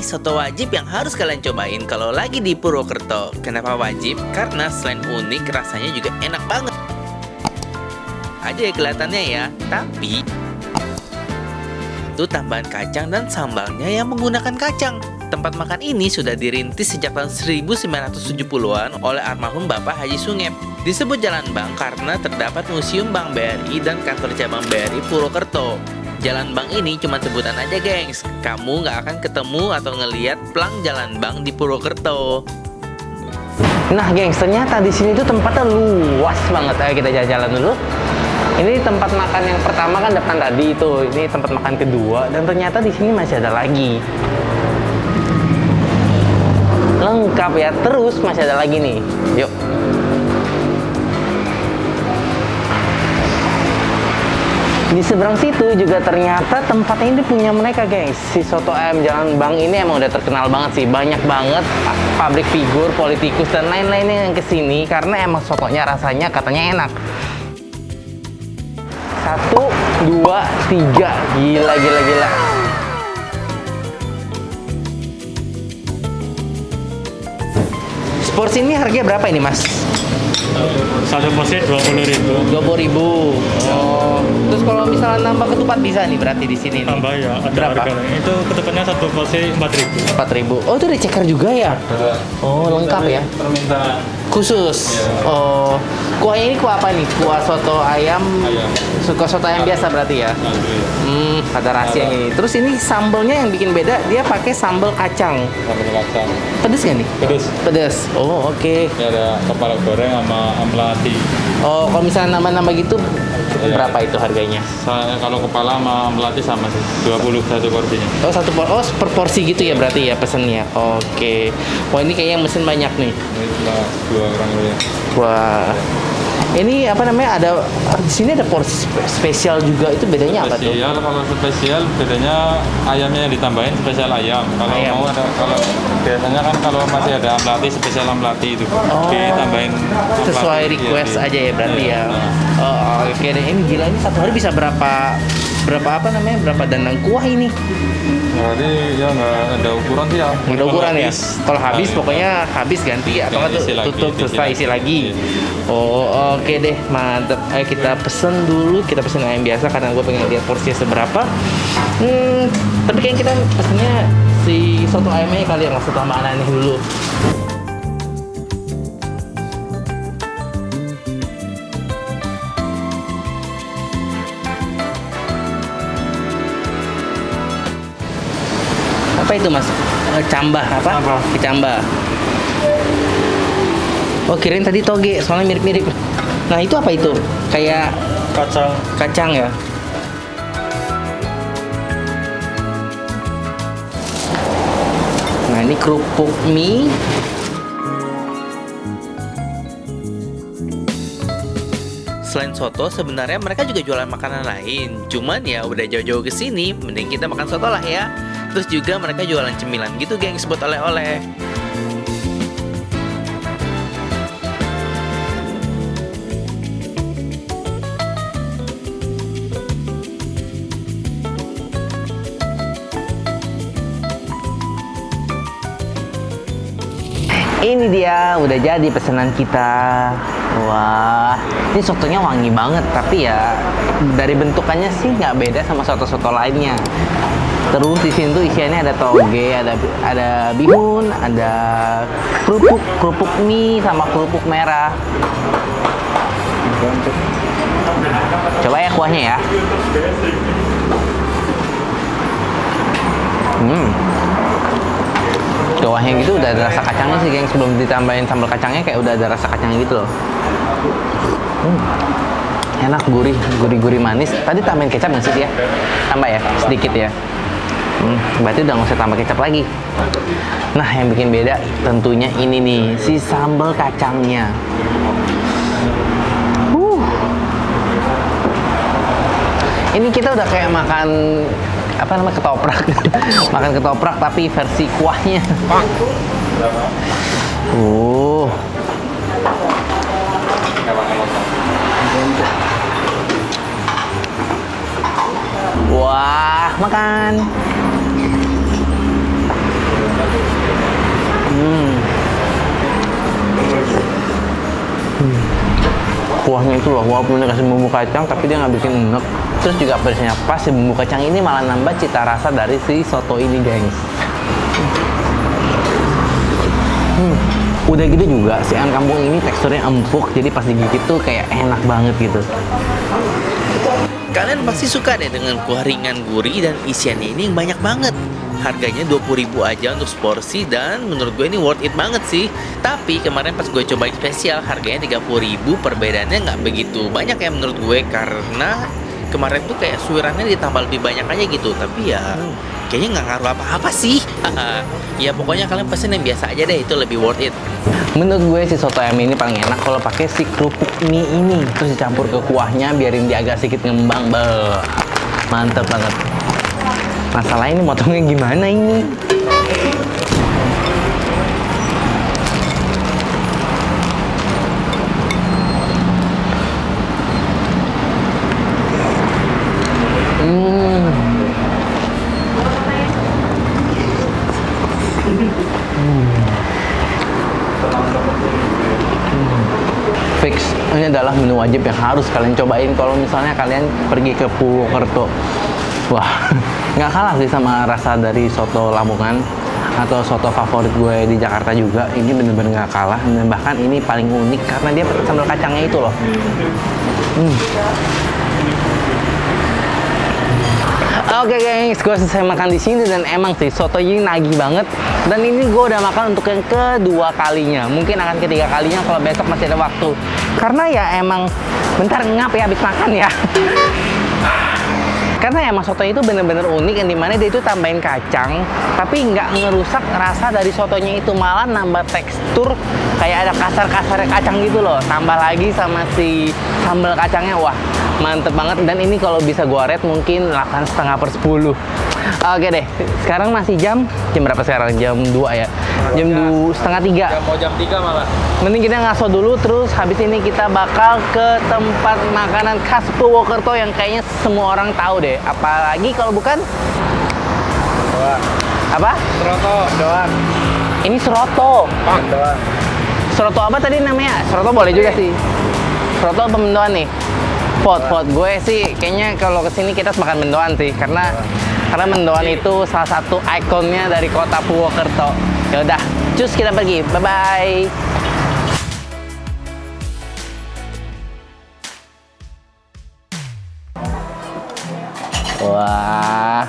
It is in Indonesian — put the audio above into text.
soto wajib yang harus kalian cobain kalau lagi di Purwokerto. Kenapa wajib? Karena selain unik, rasanya juga enak banget. Aja ya kelihatannya ya, tapi itu tambahan kacang dan sambalnya yang menggunakan kacang. Tempat makan ini sudah dirintis sejak tahun 1970-an oleh almarhum Bapak Haji Sungep. Disebut Jalan Bank karena terdapat Museum Bank BRI dan kantor cabang BRI Purwokerto. Jalan Bank ini cuma sebutan aja, gengs. Kamu nggak akan ketemu atau ngeliat plang Jalan Bank di Purwokerto. Nah, gengs, ternyata di sini tuh tempatnya luas banget. Ayo kita jalan-jalan dulu. Ini tempat makan yang pertama kan depan tadi itu. Ini tempat makan kedua dan ternyata di sini masih ada lagi. Lengkap ya, terus masih ada lagi nih. Yuk. Di seberang situ juga ternyata tempatnya ini punya mereka, guys. Si soto ayam Jalan Bank ini emang udah terkenal banget sih. Banyak banget public figure, politikus dan lain-lainnya yang kesini karena emang sotonya rasanya katanya enak. 1, 2, 3, gila. Porsi ini harganya berapa ini, Mas? Satu porsi 20.000. 20.000. Oh. Terus kalau misalnya nambah ketupat bisa nih berarti di sini nih. Tambah ya, ada berapa? harganya. Itu ketupatnya satu porsi 4.000. 4.000. Oh, itu ada ceker juga ya? Oh, lengkap ya. Permintaan Khusus. Iya. Oh. Kuahnya ini kuah apa nih? Kuah soto ayam. ayam. Suka soto ayam biasa berarti ya? Ada rahasia ini. Terus ini sambelnya yang bikin beda, dia pakai sambal kacang. Sambal kacang. Pedes nggak nih? Pedes. Pedes. Oh, oke. Ini ada kepala goreng sama melati. Oh, kalau misalnya nambah-nambah gitu, Iya. berapa itu harganya? Kalau kepala sama melati sama sih, 20 satu porsinya. Oh, per porsi gitu ya berarti ya pesennya. Oke. Wah, ini kayaknya mesin banyak nih. Ini cuma 2 orang ya. Wah. Ini apa namanya? Di sini ada porsi spesial juga. Itu bedanya apa tuh? Spesial, kalau spesial bedanya ayamnya yang ditambahin spesial ayam. Kalau Ayam. mau ada, kalau biasanya kan kalau masih ada melati spesial melati itu. Ditambahin Sesuai melati, request iya, aja ya berarti iya, ya. nah. Oh, oke deh. Ini gila, ini satu hari bisa berapa apa namanya? Berapa dandang kuah ini? Jadi ya nggak ada ukuran sih ya. Nggak ada ukuran ya? Kalau habis Nah, pokoknya habis ganti atau nggak isi lagi, tutup isi selesai isi lagi. Iya. Oh, oke deh, mantep. Ayo kita pesen dulu. Kita pesen ayam biasa karena gue pengen lihat porsinya seberapa. Tapi kayaknya kita pesennya si soto ayamnya kali ya, nggak usah tambah aneh dulu. Apa itu, Mas? Cambah apa? Apa? Kecambah. Oh, kirain tadi toge, soalnya mirip-mirip. Nah, itu apa itu? Kayak Kacang. kacang ya? Nah, ini kerupuk mie. Selain soto, sebenarnya mereka juga jualan makanan lain. Cuman ya udah jauh-jauh ke sini, mending kita makan soto lah ya. Terus juga mereka jualan cemilan gitu, gengs, buat oleh-oleh. Ini dia, udah jadi pesanan kita. Wah, ini sotonya wangi banget, tapi ya dari bentukannya sih nggak beda sama soto-soto lainnya. Terus di sini tuh isiannya ada toge, ada bihun, ada kerupuk mie sama kerupuk merah. Coba ya kuahnya ya. Kuahnya gitu udah ada rasa kacangnya sih, geng. Sebelum ditambahin sambal kacangnya kayak udah ada rasa kacangnya gitu loh. Enak, gurih manis. Tadi tambahin kecap nggak sih ya? Tambah ya, sedikit ya. Berarti udah nggak usah tambah kecap lagi. Nah, yang bikin beda tentunya ini nih, si sambal kacangnya. Ini kita udah kayak makan apa namanya, ketoprak. Makan ketoprak tapi versi kuahnya. Wah, makan. kuahnya itu loh, walaupun dikasih bumbu kacang tapi dia nggak bikin enek. Terus juga pedasnya pas, si bumbu kacang ini malah nambah cita rasa dari si soto ini, gengs. Udah gitu juga si ayam kampung ini teksturnya empuk, jadi pas digigit tuh kayak enak banget gitu. Kalian pasti suka deh dengan kuah ringan gurih dan isiannya ini yang banyak banget. Harganya 20.000 aja untuk seporsi dan menurut gue ini worth it banget sih. Tapi kemarin pas gue cobain spesial harganya 30.000, perbedaannya nggak begitu banyak ya menurut gue, karena kemarin tuh kayak suirannya ditambah lebih banyak aja gitu. Tapi ya kayaknya nggak ngaruh apa-apa sih. Ya pokoknya kalian pesen yang biasa aja deh, itu lebih worth it. Menurut gue si soto ayam ini paling enak kalau pakai si kerupuk mie ini, terus dicampur ke kuahnya, biarin dia agak sedikit ngembang. Mantep banget. Masalah ini motongnya gimana ini? Fix, ini adalah menu wajib yang harus kalian cobain kalau misalnya kalian pergi ke Purwokerto. Wah, nggak kalah sih sama rasa dari soto Lamongan atau soto favorit gue di Jakarta juga. Ini bener-bener nggak kalah, dan bahkan ini paling unik karena dia pakai sambal kacangnya itu loh. Oke gengs, gue selesai makan di sini dan emang sih soto ini nagih banget. Dan ini gue udah makan untuk yang kedua kalinya. Mungkin akan ketiga kalinya kalau besok masih ada waktu. Karena ya emang bentar ngap ya habis makan ya. Karena emang soto itu bener-bener unik, yang dimana dia itu tambahin kacang tapi nggak ngerusak rasa dari sotonya itu, malah nambah tekstur kayak ada kasar-kasarnya kacang gitu loh. Tambah lagi sama si sambal kacangnya, wah mantep banget. Dan ini kalau bisa gua rate mungkin 8,5/10. Oke deh, sekarang masih jam berapa sekarang? Jam 2 ya? Jam 2:30. Mau jam 3 malah. Mending kita ngaso dulu, terus habis ini kita bakal ke tempat makanan khas Purwokerto yang kayaknya semua orang tahu deh. Apalagi kalau bukan Doang. apa? Seroto doang. Ini seroto. Doang. Seroto apa tadi namanya? Seroto boleh juga sih. Seroto apa mendoan nih? Pot. Gue sih kayaknya kalau kesini kita harus makan mendoan sih, karena mendoan itu salah satu ikonnya dari kota Purwokerto. Ya udah, cus kita pergi. Bye bye. Wah,